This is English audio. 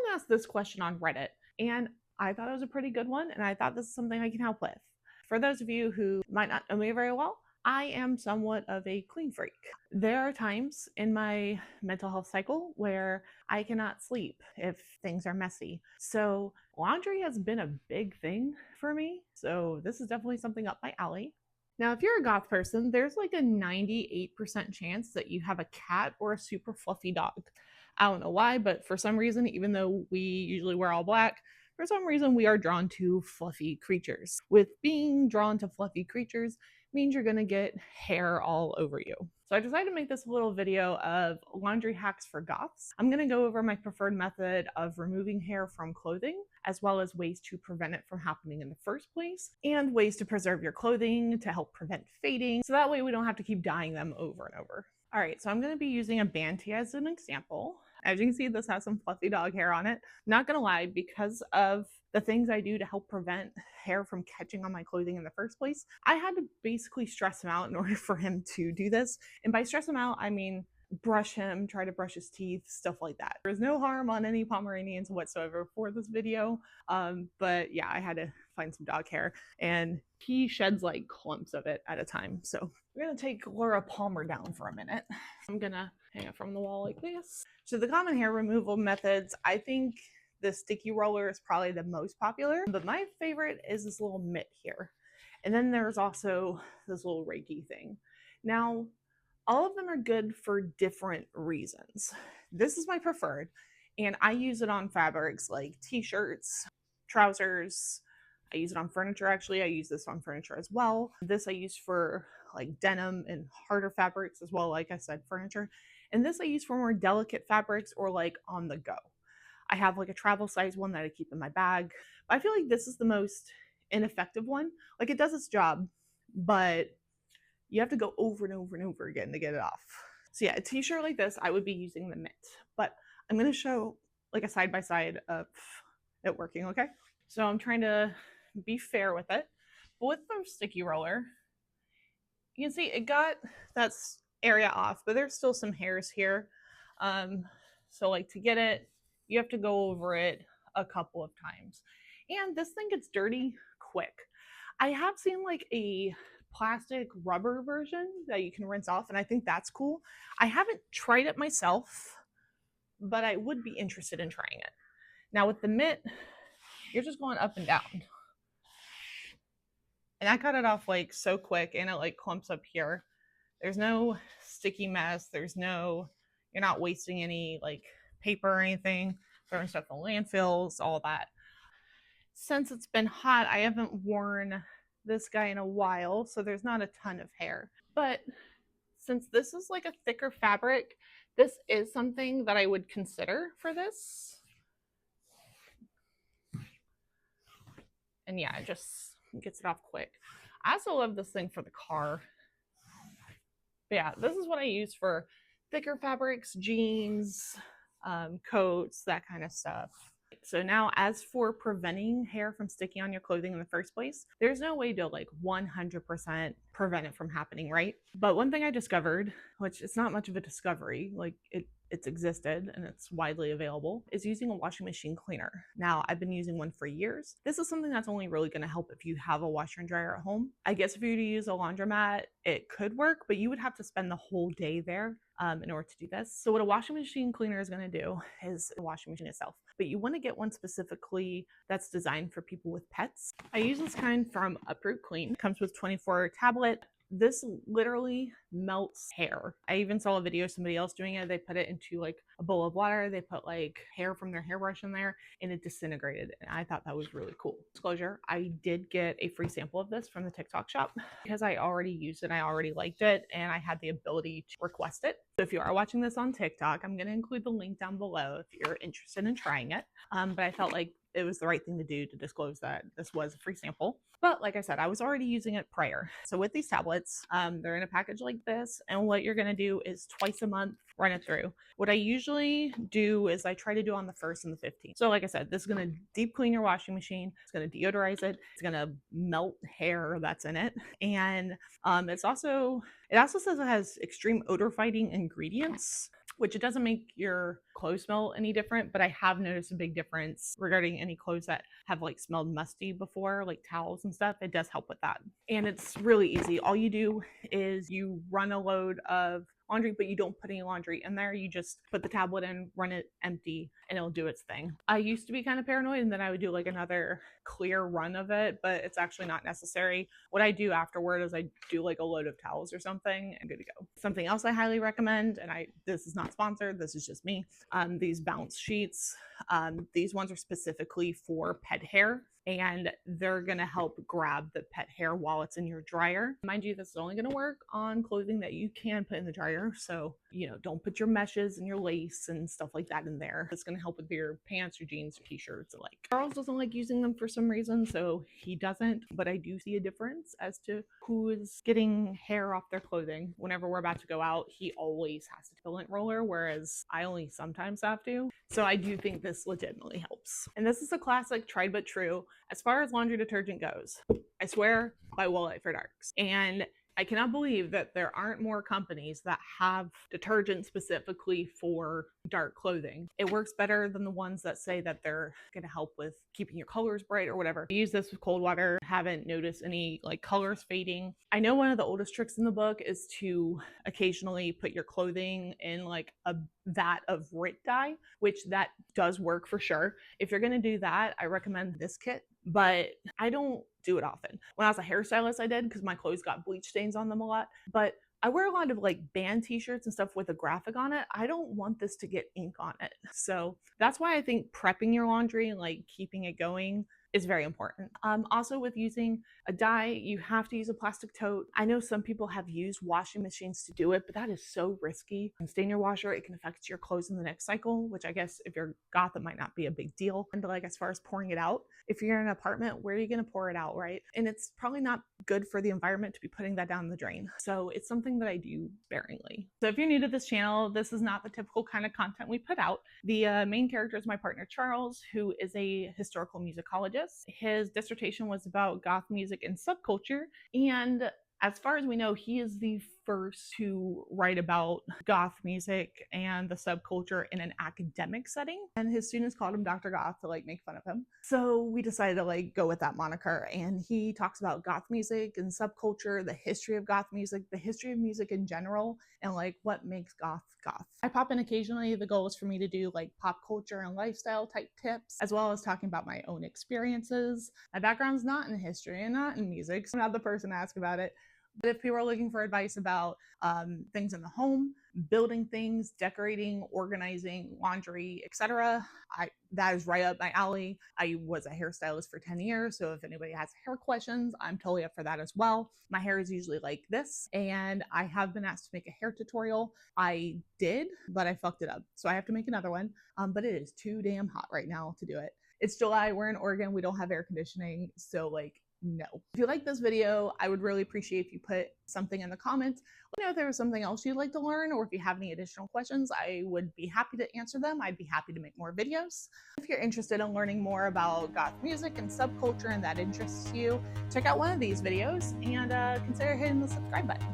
someone asked this question on Reddit, and I thought it was a pretty good one, and I thought this is something I can help with. For those of you who might not know me very well, I am somewhat of a clean freak. There are times in my mental health cycle where I cannot sleep if things are messy. So laundry has been a big thing for me. So this is definitely something up my alley. Now, if you're a goth person, there's like a 98% chance that you have a cat or a super fluffy dog. I don't know why, but for some reason, even though we usually wear all black, for some reason we are drawn to fluffy creatures. With being drawn to fluffy creatures means you're gonna get hair all over you. So I decided to make this little video of laundry hacks for goths. I'm gonna go over my preferred method of removing hair from clothing, as well as ways to prevent it from happening in the first place, and ways to preserve your clothing to help prevent fading, so that way we don't have to keep dyeing them over and over. All right, so I'm gonna be using a band tee as an example. As you can see, this has some fluffy dog hair on it. Not gonna lie, because of the things I do to help prevent hair from catching on my clothing in the first place, I had to basically stress him out in order for him to do this. And by stress him out, I mean brush him, try to brush his teeth, stuff like that. There's no harm on any Pomeranians whatsoever for this video, but yeah, I had to find some dog hair, and he sheds like clumps of it at a time. So we're gonna take Laura Palmer down for a minute. I'm gonna hang it from the wall like this. So the common hair removal methods, I think the sticky roller is probably the most popular, but my favorite is this little mitt here. And then there's also this little Reiki thing. Now, all of them are good for different reasons. This is my preferred, and I use it on fabrics like t-shirts, trousers. I use it on furniture, actually. I use this on furniture as well. This I use for like denim and harder fabrics as well, like I said, furniture. And this I use for more delicate fabrics or like on the go. I have like a travel size one that I keep in my bag. I feel like this is the most ineffective one. Like it does its job, but you have to go over and over and over again to get it off. So yeah, a t-shirt like this, I would be using the mitt, but I'm gonna show like a side-by-side of it working, okay? So I'm trying to be fair with it. But with the sticky roller, you can see it got that area off, but there's still some hairs here. So like to get it, you have to go over it a couple of times. And this thing gets dirty quick. I have seen like a plastic rubber version that you can rinse off, and I think that's cool. I haven't tried it myself, but I would be interested in trying it. Now with the mitt, you're just going up and down. And I cut it off like so quick, and it like clumps up here. There's no sticky mess. There's no, you're not wasting any like paper or anything, throwing stuff in landfills, all that. Since it's been hot, I haven't worn this guy in a while, so there's not a ton of hair. But since this is like a thicker fabric, this is something that I would consider for this. And yeah, it just gets it off quick. I also love this thing for the car. But yeah, this is what I use for thicker fabrics, jeans, coats, that kind of stuff. So now, as for preventing hair from sticking on your clothing in the first place, there's no way to like 100% prevent it from happening, right? But one thing I discovered, which it's not much of a discovery, like it's existed and it's widely available, is using a washing machine cleaner. Now, I've been using one for years. This is something that's only really going to help if you have a washer and dryer at home. I guess if you were to use a laundromat, it could work, but you would have to spend the whole day there in order to do this. So what a washing machine cleaner is going to do is the washing machine itself, but you want to get one specifically that's designed for people with pets. I use this kind from Uproot Clean. It comes with 24 tablet. This literally melts hair. I even saw a video of somebody else doing it. They put it into like a bowl of water. They put like hair from their hairbrush in there, and it disintegrated. And I thought that was really cool. Disclosure, I did get a free sample of this from the TikTok shop because I already used it. I already liked it, and I had the ability to request it. So if you are watching this on TikTok, I'm going to include the link down below if you're interested in trying it. But I felt like it was the right thing to do to disclose that this was a free sample. But like I said, I was already using it prior. So with these tablets, they're in a package like this. And what you're going to do is twice a month, run it through. What I usually do is I try to do on the 1st and the 15th. So like I said, this is going to deep clean your washing machine. It's going to deodorize it. It's going to melt hair that's in it. And it also says it has extreme odor fighting ingredients. which it doesn't make your clothes smell any different, but I have noticed a big difference regarding any clothes that have like smelled musty before, like towels and stuff. It does help with that. And it's really easy. All you do is you run a load of laundry, but you don't put any laundry in there. You just put the tablet in, run it empty, and it'll do its thing. I used to be kind of paranoid, and then I would do like another clear run of it, but it's actually not necessary. What I do afterward is I do like a load of towels or something and good to go. Something else I highly recommend, and this is not sponsored, this is just me, these bounce sheets. These ones are specifically for pet hair, and they're going to help grab the pet hair while it's in your dryer. Mind you, this is only going to work on clothing that you can put in the dryer. So, don't put your meshes and your lace and stuff like that in there. It's going to help with your pants, your jeans, your t-shirts. Like, Charles doesn't like using them for some reason, so he doesn't, but I do see a difference as to who is getting hair off their clothing. Whenever we're about to go out, he always has to lint roller, whereas I only sometimes have to. So I do think this legitimately helps. And this is a classic, tried but true. As far as laundry detergent goes, I swear by Wellite for Darks. And I cannot believe that there aren't more companies that have detergent specifically for dark clothing. It works better than the ones that say that they're going to help with keeping your colors bright or whatever. I use this with cold water, haven't noticed any like colors fading. I know one of the oldest tricks in the book is to occasionally put your clothing in like a vat of Britt dye, which that does work for sure. If you're going to do that, I recommend this kit, but I don't do it often. When I was a hairstylist, I did because my clothes got bleach stains on them a lot, but I wear a lot of like band t-shirts and stuff with a graphic on it. I don't want this to get ink on it. So that's why I think prepping your laundry and like keeping it going is very important. Also with using a dye, you have to use a plastic tote. I know some people have used washing machines to do it, but that is so risky. You can stain your washer, it can affect your clothes in the next cycle, which I guess if you're Goth, it might not be a big deal. And like as far as pouring it out, if you're in an apartment, where are you gonna pour it out, right? And it's probably not good for the environment to be putting that down the drain. So it's something that I do sparingly. So if you're new to this channel, this is not the typical kind of content we put out. The main character is my partner, Charles, who is a historical musicologist. His dissertation was about Goth music and subculture, and as far as we know, he is the first to write about Goth music and the subculture in an academic setting. And his students called him Dr. Goth to like make fun of him. So we decided to like go with that moniker. And he talks about Goth music and subculture, the history of Goth music, the history of music in general, and like what makes Goth Goth. I pop in occasionally. The goal is for me to do like pop culture and lifestyle type tips, as well as talking about my own experiences. My background's not in history and not in music, so I'm not the person to ask about it. But if people are looking for advice about things in the home, building things, decorating, organizing, laundry, etc., that is right up my alley. I was a hairstylist for 10 years, so if anybody has hair questions, I'm totally up for that as well. My hair is usually like this, and I have been asked to make a hair tutorial. I did, but I fucked it up, so I have to make another one, but it is too damn hot right now to do it. It's July, we're in Oregon, we don't have air conditioning, so like, no. If you like this video, I would really appreciate if you put something in the comments. Let me know if there was something else you'd like to learn, or if you have any additional questions, I would be happy to answer them. I'd be happy to make more videos. If you're interested in learning more about Goth music and subculture and that interests you, check out one of these videos and consider hitting the subscribe button.